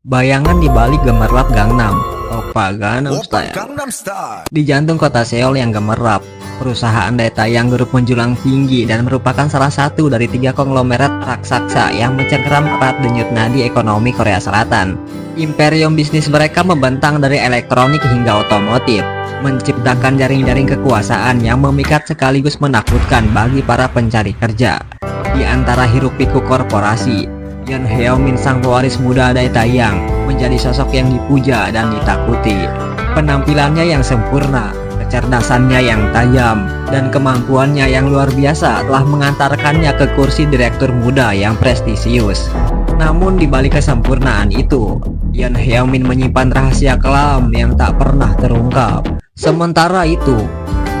Bayangan di balik gemerlap Gangnam, Oppa Gangnam Oppa Style. Gangnam Style. Di jantung kota Seoul yang gemerlap, perusahaan daya tayang grup menjulang tinggi dan merupakan salah satu dari 3 konglomerat raksasa yang mencengkeram erat denyut nadi ekonomi Korea Selatan. Imperium bisnis mereka membentang dari elektronik hingga otomotif, menciptakan jaring-jaring kekuasaan yang memikat sekaligus menakutkan bagi para pencari kerja. Di antara hiruk-pikuk korporasi, Yoon Heo Min sang pewaris muda daya tayang menjadi sosok yang dipuja dan ditakuti. Penampilannya yang sempurna, kecerdasannya yang tajam, dan kemampuannya yang luar biasa telah mengantarkannya ke kursi direktur muda yang prestisius. Namun di balik kesempurnaan itu, Yoon Heo Min menyimpan rahasia kelam yang tak pernah terungkap. Sementara itu,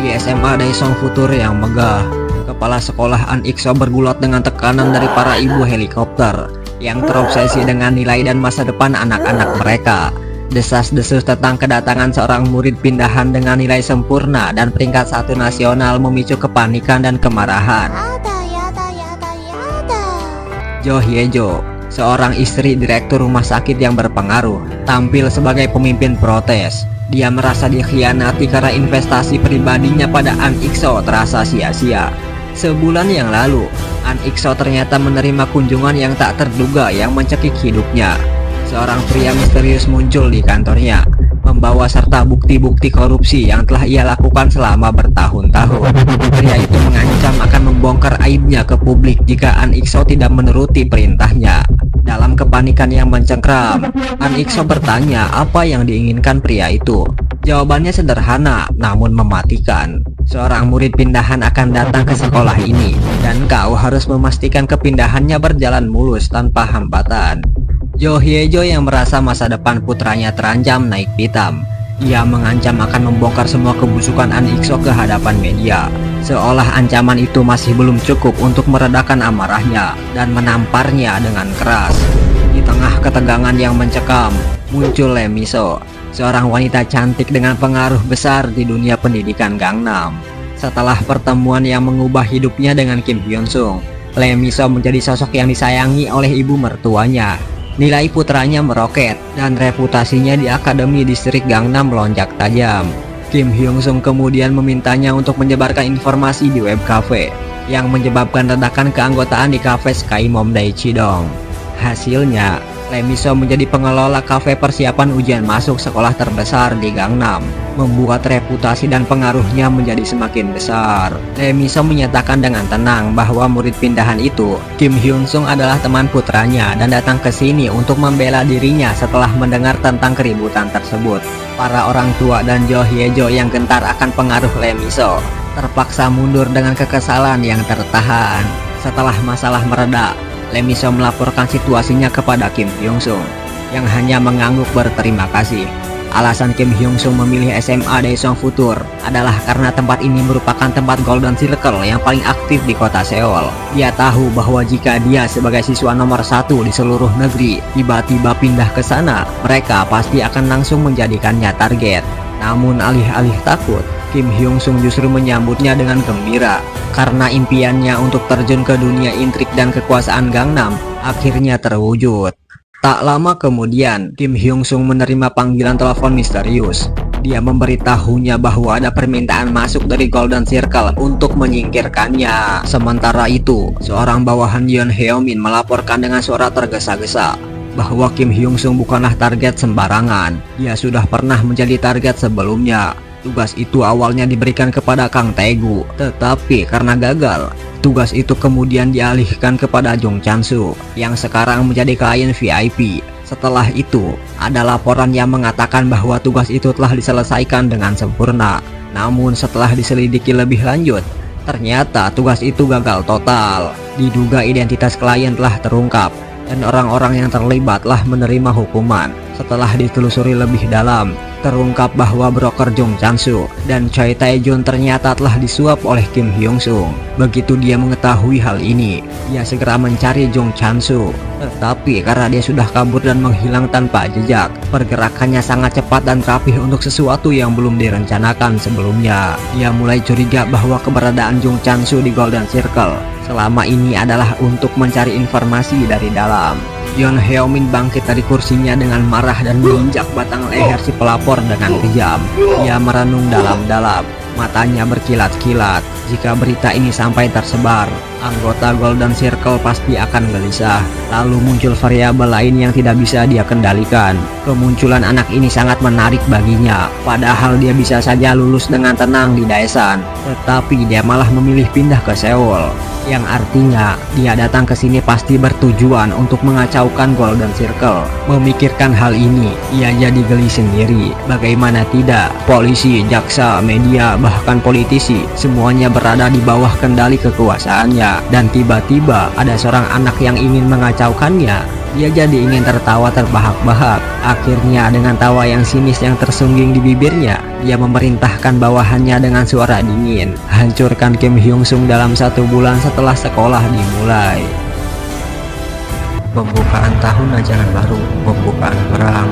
di SMA Daejeon Futur yang megah, kepala sekolah An Ik-seo bergulat dengan tekanan dari para ibu helikopter yang terobsesi dengan nilai dan masa depan anak-anak mereka. Desas-desus tentang kedatangan seorang murid pindahan dengan nilai sempurna dan peringkat 1 nasional memicu kepanikan dan kemarahan. Jo Hye-jo, seorang istri direktur rumah sakit yang berpengaruh, tampil sebagai pemimpin protes. Dia merasa dikhianati karena investasi pribadinya pada An Ik-seo terasa sia-sia. Sebulan yang lalu, An Ik-seo ternyata menerima kunjungan yang tak terduga yang mencekik hidupnya. Seorang pria misterius muncul di kantornya, membawa serta bukti-bukti korupsi yang telah ia lakukan selama bertahun-tahun. Pria itu mengancam akan membongkar aibnya ke publik jika An Ik-seo tidak menuruti perintahnya. Dalam kepanikan yang mencengkram, An Ik-seo bertanya apa yang diinginkan pria itu. Jawabannya sederhana namun mematikan. Seorang murid pindahan akan datang ke sekolah ini, dan kau harus memastikan kepindahannya berjalan mulus tanpa hambatan. Jo Hye-jo yang merasa masa depan putranya terancam naik pitam. Ia mengancam akan membongkar semua kebusukan An Ik-seo ke hadapan media, seolah ancaman itu masih belum cukup untuk meredakan amarahnya dan menamparnya dengan keras. Di tengah ketegangan yang mencekam, muncul Lee Mi-seo, seorang wanita cantik dengan pengaruh besar di dunia pendidikan Gangnam. Setelah pertemuan yang mengubah hidupnya dengan Kim Hyun-sung, Lee Mi-seo menjadi sosok yang disayangi oleh ibu mertuanya. Nilai putranya meroket dan reputasinya di Akademi Distrik Gangnam melonjak tajam. Kim Hyun-sung kemudian memintanya untuk menyebarkan informasi di web cafe, yang menyebabkan ledakan keanggotaan di kafe Sky Mom Daechidong. Hasilnya, Lee Mi-seo menjadi pengelola kafe persiapan ujian masuk sekolah terbesar di Gangnam, membuat reputasi dan pengaruhnya menjadi semakin besar. Lee Mi-seo menyatakan dengan tenang bahwa murid pindahan itu, Kim Hyun-sung, adalah teman putranya dan datang ke sini untuk membela dirinya setelah mendengar tentang keributan tersebut. Para orang tua dan Jo Hye-jo yang gentar akan pengaruh Lee Mi-seo terpaksa mundur dengan kekesalan yang tertahan. Setelah masalah mereda, Lee Mi-seo melaporkan situasinya kepada Kim Hyun-sung, yang hanya mengangguk berterima kasih. Alasan Kim Hyun-sung memilih SMA Daejeon Futur adalah karena tempat ini merupakan tempat Golden Circle yang paling aktif di kota Seoul. Dia tahu bahwa jika dia sebagai siswa nomor 1 di seluruh negeri tiba-tiba pindah ke sana, mereka pasti akan langsung menjadikannya target. Namun alih-alih takut, Kim Hyun-sung justru menyambutnya dengan gembira, karena impiannya untuk terjun ke dunia intrik dan kekuasaan Gangnam akhirnya terwujud. Tak lama kemudian, Kim Hyun-sung menerima panggilan telepon misterius. Dia memberitahunya bahwa ada permintaan masuk dari Golden Circle untuk menyingkirkannya. Sementara itu, seorang bawahan Yoon Heo Min melaporkan dengan suara tergesa-gesa bahwa Kim Hyun-sung bukanlah target sembarangan. Dia sudah pernah menjadi target sebelumnya. Tugas itu awalnya diberikan kepada Kang Tae-gu, tetapi karena gagal, tugas itu kemudian dialihkan kepada Jung Chan-soo yang sekarang menjadi klien VIP. Setelah itu, ada laporan yang mengatakan bahwa tugas itu telah diselesaikan dengan sempurna. Namun setelah diselidiki lebih lanjut, ternyata tugas itu gagal total. Diduga identitas klien telah terungkap dan orang-orang yang terlibat telah menerima hukuman. Setelah ditelusuri lebih dalam, terungkap bahwa broker Jung Chan-soo dan Choi Tae-jun ternyata telah disuap oleh Kim Hyun-sung. Begitu dia mengetahui hal ini, dia segera mencari Jung Chan-soo. Tetapi karena dia sudah kabur dan menghilang tanpa jejak, pergerakannya sangat cepat dan rapih untuk sesuatu yang belum direncanakan sebelumnya. Dia mulai curiga bahwa keberadaan Jung Chan-soo di Golden Circle selama ini adalah untuk mencari informasi dari dalam. Yeon Hyo-min bangkit dari kursinya dengan marah dan menginjak batang leher si pelapor dengan kejam. Ia merenung dalam-dalam, matanya berkilat-kilat. Jika berita ini sampai tersebar, anggota Golden Circle pasti akan gelisah. Lalu muncul variabel lain yang tidak bisa dia kendalikan. Kemunculan anak ini sangat menarik baginya, padahal dia bisa saja lulus dengan tenang di Daesan. Tetapi dia malah memilih pindah ke Seoul, yang artinya dia datang ke sini pasti bertujuan untuk mengacaukan Golden Circle. Memikirkan hal ini, ia jadi geli sendiri. Bagaimana tidak, polisi, jaksa, media, bahkan politisi, semuanya berada di bawah kendali kekuasaannya. Dan tiba-tiba ada seorang anak yang ingin mengacaukannya. Dia jadi ingin tertawa terbahak-bahak. Akhirnya dengan tawa yang sinis yang tersungging di bibirnya, dia memerintahkan bawahannya dengan suara dingin, hancurkan Kim Hyung Sung dalam 1 bulan setelah sekolah dimulai. Pembukaan tahun ajaran baru, pembukaan perang.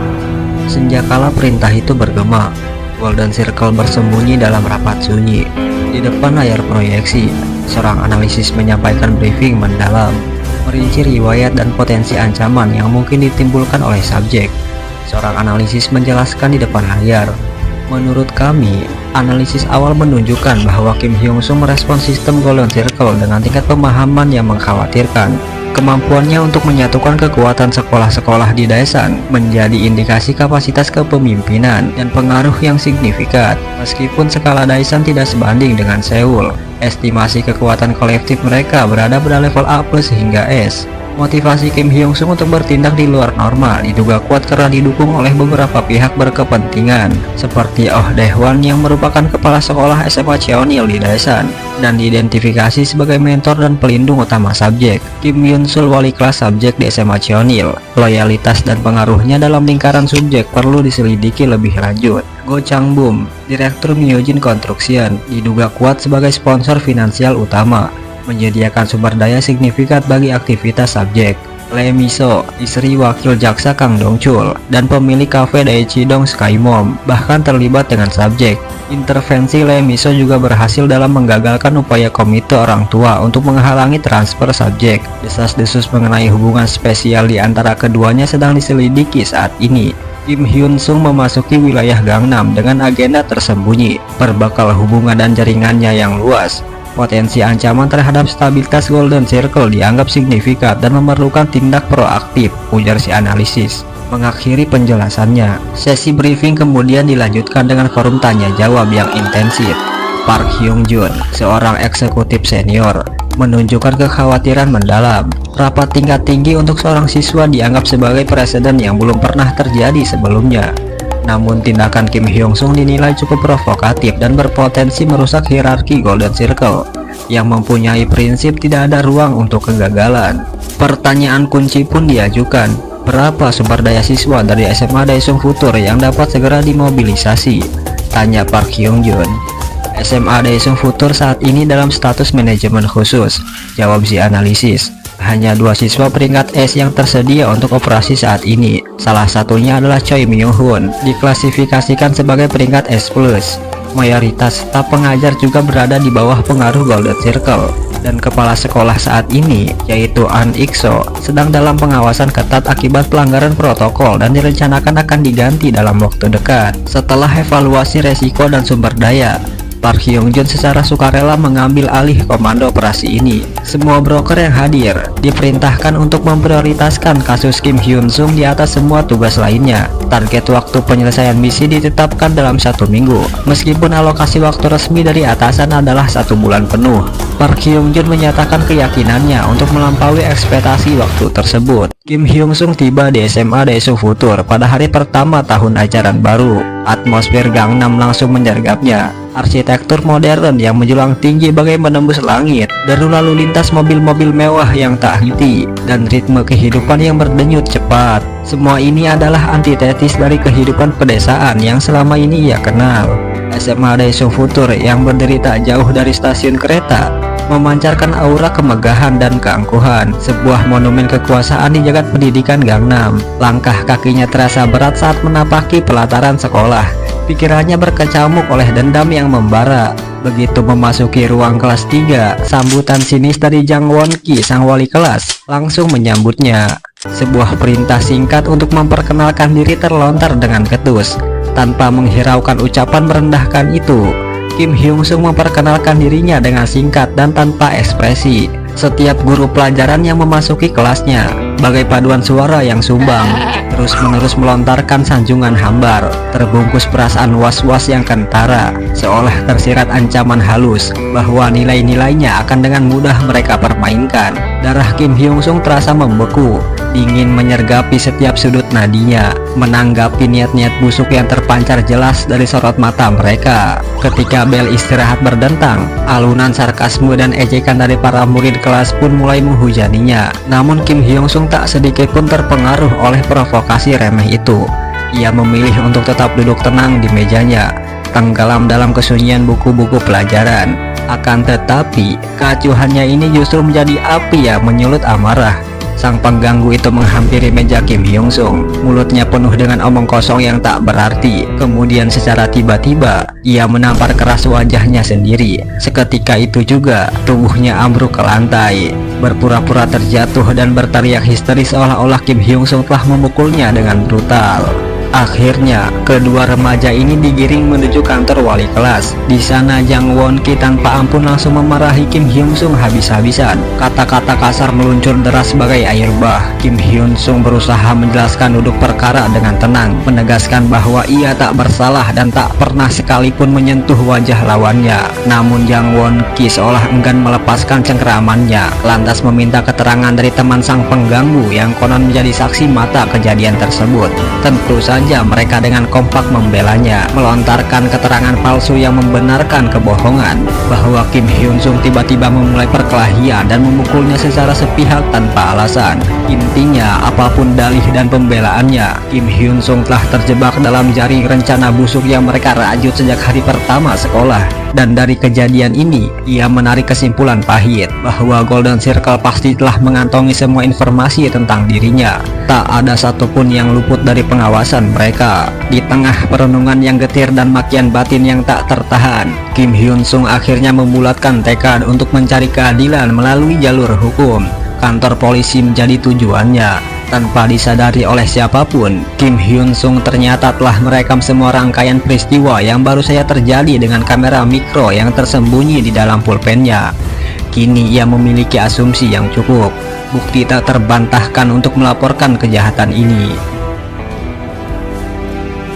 Senjakala perintah itu bergema, Golden Circle bersembunyi dalam rapat sunyi. Di depan layar proyeksi, seorang analisis menyampaikan briefing mendalam, merinci riwayat dan potensi ancaman yang mungkin ditimbulkan oleh subjek. Seorang analisis menjelaskan di depan layar, menurut kami, analisis awal menunjukkan bahwa Kim Hyung Sung merespons sistem Golden Circle dengan tingkat pemahaman yang mengkhawatirkan. Kemampuannya untuk menyatukan kekuatan sekolah-sekolah di Daesan menjadi indikasi kapasitas kepemimpinan dan pengaruh yang signifikan. Meskipun skala Daesan tidak sebanding dengan Seoul, estimasi kekuatan kolektif mereka berada pada level A+ hingga S. Motivasi Kim Hyung Sung untuk bertindak di luar normal diduga kuat karena didukung oleh beberapa pihak berkepentingan, seperti Oh Dae-hwan yang merupakan kepala sekolah SMA Cheonil di Daesan dan diidentifikasi sebagai mentor dan pelindung utama subjek. Kim Yun-sul, wali kelas subjek di SMA Cheonil. Loyalitas dan pengaruhnya dalam lingkaran subjek perlu diselidiki lebih lanjut. Go Chang-bum, direktur Myojin Construction, diduga kuat sebagai sponsor finansial utama, menyediakan sumber daya signifikan bagi aktivitas subjek. Lee Mi-so, istri wakil jaksa Kang Dong-chul dan pemilik kafe Daechidong Sky Mom, bahkan terlibat dengan subjek. Intervensi Lee Mi-so juga berhasil dalam menggagalkan upaya komite orang tua untuk menghalangi transfer subjek. Desas-desus mengenai hubungan spesial di antara keduanya sedang diselidiki saat ini. Kim Hyun Sung memasuki wilayah Gangnam dengan agenda tersembunyi, berbekal hubungan dan jaringannya yang luas. Potensi ancaman terhadap stabilitas Golden Circle dianggap signifikan dan memerlukan tindak proaktif, ujar si analisis. Mengakhiri penjelasannya, sesi briefing kemudian dilanjutkan dengan forum tanya jawab yang intensif. Park Hyung Jun, seorang eksekutif senior, menunjukkan kekhawatiran mendalam. Rapat tingkat tinggi untuk seorang siswa dianggap sebagai preseden yang belum pernah terjadi sebelumnya. Namun tindakan Kim Hyung Sung dinilai cukup provokatif dan berpotensi merusak hierarki Golden Circle yang mempunyai prinsip tidak ada ruang untuk kegagalan. Pertanyaan kunci pun diajukan, berapa sumber daya siswa dari SMA Daesung Futur yang dapat segera dimobilisasi? Tanya Park Hyung Jun. SMA Daesung Futur saat ini dalam status manajemen khusus, jawab si analisis. Hanya 2 siswa peringkat S yang tersedia untuk operasi saat ini. Salah satunya adalah Choi Myung-hun, diklasifikasikan sebagai peringkat S+. Mayoritas staf pengajar juga berada di bawah pengaruh Golden Circle. Dan kepala sekolah saat ini, yaitu An Ik-so, sedang dalam pengawasan ketat akibat pelanggaran protokol dan direncanakan akan diganti dalam waktu dekat. Setelah evaluasi resiko dan sumber daya, Park Hyung Jun secara sukarela mengambil alih komando operasi ini. Semua broker yang hadir diperintahkan untuk memprioritaskan kasus Kim Hyun Sung di atas semua tugas lainnya. Target waktu penyelesaian misi ditetapkan dalam 1 minggu, meskipun alokasi waktu resmi dari atasan adalah 1 bulan penuh. Park Hyung Jun menyatakan keyakinannya untuk melampaui ekspektasi waktu tersebut. Kim Hyung Sung tiba di SMA Daesung Futur pada hari pertama tahun ajaran baru. Atmosfer Gangnam langsung menyergapnya. Arsitektur modern yang menjulang tinggi bagai menembus langit, deru lalu lintas mobil-mobil mewah yang tak henti, dan ritme kehidupan yang berdenyut cepat. Semua ini adalah antitesis dari kehidupan pedesaan yang selama ini ia kenal. SMA Daesung Futur yang berdiri tak jauh dari stasiun kereta memancarkan aura kemegahan dan keangkuhan, sebuah monumen kekuasaan di jagat pendidikan Gangnam. Langkah kakinya terasa berat saat menapaki pelataran sekolah. Pikirannya berkecamuk oleh dendam yang membara. Begitu memasuki ruang kelas 3, sambutan sinis dari Jang Won-ki, sang wali kelas, langsung menyambutnya. Sebuah perintah singkat untuk memperkenalkan diri terlontar dengan ketus. Tanpa menghiraukan ucapan merendahkan itu, Kim Hyung Sung memperkenalkan dirinya dengan singkat dan tanpa ekspresi. Setiap guru pelajaran yang memasuki kelasnya, bagai paduan suara yang sumbang, terus-menerus melontarkan sanjungan hambar, terbungkus perasaan was-was yang kentara, seolah tersirat ancaman halus bahwa nilai-nilainya akan dengan mudah mereka permainkan. Darah Kim Hyung Sung terasa membeku, dingin menyergapi setiap sudut nadinya, menanggapi niat-niat busuk yang terpancar jelas dari sorot mata mereka. Ketika bel istirahat berdentang, alunan sarkasme dan ejekan dari para murid kelas pun mulai menghujaninya. Namun Kim Hyung Sung tak sedikit pun terpengaruh oleh provokasi remeh itu. Ia memilih untuk tetap duduk tenang di mejanya, tenggelam dalam kesunyian buku-buku pelajaran. Akan tetapi, keacuhannya ini justru menjadi api yang menyulut amarah. Sang pengganggu itu menghampiri meja Kim Hyung Sung, mulutnya penuh dengan omong kosong yang tak berarti. Kemudian secara tiba-tiba, ia menampar keras wajahnya sendiri. Seketika itu juga, tubuhnya ambruk ke lantai, berpura-pura terjatuh dan berteriak histeris seolah-olah Kim Hyung Sung telah memukulnya dengan brutal. Akhirnya, kedua remaja ini digiring menuju kantor wali kelas. Di sana Jang Won Ki tanpa ampun langsung memarahi Kim Hyung Sung habis-habisan. Kata-kata kasar meluncur deras sebagai air bah. Kim Hyung Sung berusaha menjelaskan duduk perkara dengan tenang, menegaskan bahwa ia tak bersalah dan tak pernah sekalipun menyentuh wajah lawannya. Namun Jang Won Ki seolah enggan melepaskan cengkeramannya, lantas meminta keterangan dari teman sang pengganggu yang konon menjadi saksi mata kejadian tersebut. Tentu saja mereka dengan kompak membelanya, melontarkan keterangan palsu yang membenarkan kebohongan bahwa Kim Hyun Sung tiba-tiba memulai perkelahian dan memukulnya secara sepihak tanpa alasan. Intinya, apapun dalih dan pembelaannya, Kim Hyun Sung telah terjebak dalam jaring rencana busuk yang mereka rajut sejak hari pertama sekolah. Dan dari kejadian ini, ia menarik kesimpulan pahit bahwa Golden Circle pasti telah mengantongi semua informasi tentang dirinya. Tak ada satupun yang luput dari pengawasan mereka. Di tengah perenungan yang getir dan makian batin yang tak tertahan, Kim Hyun Sung akhirnya membulatkan tekad untuk mencari keadilan melalui jalur hukum. Kantor polisi menjadi tujuannya. Tanpa disadari oleh siapapun, Kim Hyun Sung ternyata telah merekam semua rangkaian peristiwa yang baru saja terjadi dengan kamera mikro yang tersembunyi di dalam pulpennya. Kini ia memiliki asumsi yang cukup, bukti tak terbantahkan untuk melaporkan kejahatan ini.